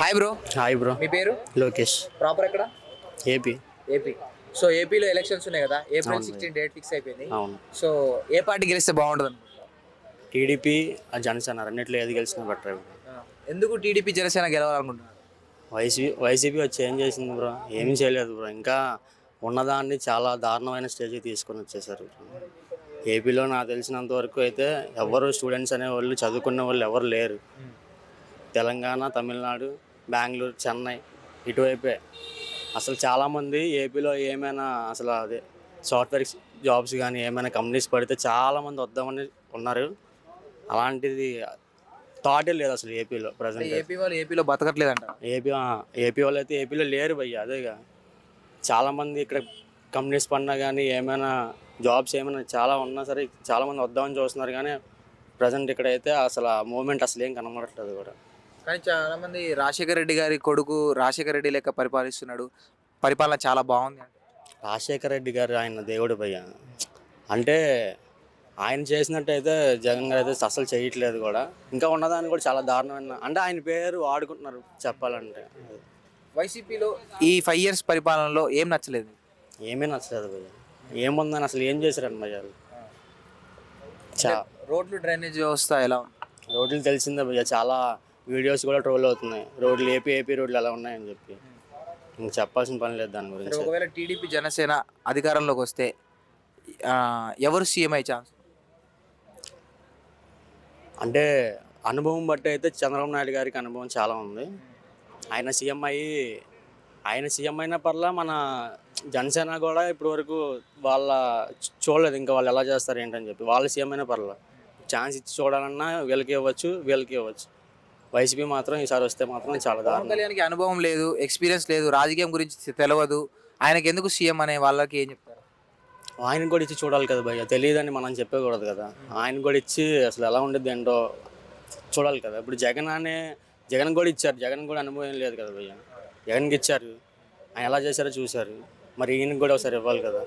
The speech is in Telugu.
Hi bro. Hi bro. మీ పేరు? లోకేష్. ప్రాపర్ ఎక్కడ? ఏపీ. ఏపీ. సో ఏపీలో ఎలక్షన్స్ ఉన్నాయి కదా, ఏప్రిల్ అవును. 16 డేట్ ఫిక్స్ అయిపోయింది. అవును. సో ఏ పార్టీ గెలిస్తే బాగుంటుంది అనుకుంటున్నారు? టీడీపీ జనసేన రెండిట్లో ఏది గెలిచినా బెటర్. ఎందుకు టీడీపీ జనసేన గెలవాలనుకుంటున్నారు? వైసీపీ వచ్చి ఏం చేసింది బ్రో? ఏమీ చేయలేదు బ్రో. ఇంకా ఉన్నదాన్ని చాలా దారుణమైన స్టేజ్కి తీసుకొని వచ్చేసారు బ్రో. ఏపీలో నాకు తెలిసినంత వరకు అయితే ఎవరు స్టూడెంట్స్ అనేవాళ్ళు, చదువుకునే వాళ్ళు ఎవరు లేరు. తెలంగాణ, తమిళనాడు, బెంగళూరు, చెన్నై ఇటువైపే. అసలు చాలామంది ఏపీలో ఏమైనా అసలు అదే సాఫ్ట్వేర్ జాబ్స్ కానీ ఏమైనా కంపెనీస్ పడితే చాలామంది వద్దామని ఉన్నారు. అలాంటిది థాటే లేదు అసలు ఏపీలో ప్రజెంట్. ఏపీ వాళ్ళు ఏపీలో బతకట్లేదంట. ఏపీ వాళ్ళు అయితే ఏపీలో లేరు భయ్య. అదేగా చాలామంది ఇక్కడ కంపెనీస్ పడినా కానీ ఏమైనా జాబ్స్ ఏమైనా చాలా ఉన్నా సరే చాలామంది వద్దామని చూస్తున్నారు. కానీ ప్రజెంట్ ఇక్కడైతే అసలు ఆ మూమెంట్ అసలు ఏం కనబడట్లేదు కూడా. కానీ చాలా మంది రాజశేఖర రెడ్డి గారి కొడుకు రాజశేఖర రెడ్డి లెక్క పరిపాలిస్తున్నాడు, పరిపాలన చాలా బాగుంది అంటే. రాజశేఖర రెడ్డి గారు ఆయన దేవుడు భయ్య. అంటే ఆయన చేసినట్టయితే జగన్ గారు అయితే అసలు చేయట్లేదు కూడా. ఇంకా ఉన్నదాన్ని కూడా చాలా దారుణమైన, అంటే ఆయన పేరు వాడుకుంటున్నారు చెప్పాలంటే. వైసీపీలో ఈ 5 years పరిపాలనలో ఏం నచ్చలేదు? ఏమీ నచ్చలేదు భయ్య. ఏముందని అసలు ఏం చేశారని భయ్య. రోడ్లు, డ్రైనేజ్ వ్యవస్థ ఎలా ఉంది? రోడ్లు తెలిసిందే భయ్య, చాలా వీడియోస్ కూడా ట్రోల్ అవుతున్నాయి. రోడ్లు ఏపీ రోడ్లు ఎలా ఉన్నాయని చెప్పి. ఇంక చెప్పాల్సిన పని లేదు దాని గురించి. ఒకవేళ టీడీపీ జనసేన అధికారంలోకి వస్తే ఎవరు సీఎం అయ్యే ఛాన్స్? అంటే అనుభవం బట్టి అయితే చంద్రబాబు నాయుడు గారికి అనుభవం చాలా ఉంది. ఆయన సీఎం అయిన పర్లా మన జనసేన కూడా ఇప్పటి వరకు వాళ్ళ చూడలేదు. ఇంకా వాళ్ళు ఎలా చేస్తారు ఏంటని చెప్పి. వాళ్ళు సీఎం అయిన పర్లా ఛాన్స్ ఇచ్చి చూడాలన్నా వీళ్ళకి ఇవ్వచ్చు. వైసీపీ మాత్రం ఈసారి వస్తే మాత్రం చాలా పవన్ కళ్యాణ్కి అనుభవం లేదు, ఎక్స్పీరియన్స్ లేదు, రాజకీయం గురించి తెలియదు. ఆయనకి ఎందుకు సీఎం అనే వాళ్ళకి ఏం చెప్తారు? ఆయనకు కూడా ఇచ్చి చూడాలి కదా భయ్య. తెలియదని మనం చెప్పకూడదు కదా. ఆయన కూడా ఇచ్చి అసలు ఎలా ఉండేది ఏంటో చూడాలి కదా. ఇప్పుడు జగన్ కూడా ఇచ్చారు. జగన్ కూడా అనుభవం లేదు కదా భయ్య. జగన్కి ఇచ్చారు, ఆయన ఎలా చేశారో చూశారు. మరి ఈయనకి కూడా ఒకసారి ఇవ్వాలి కదా.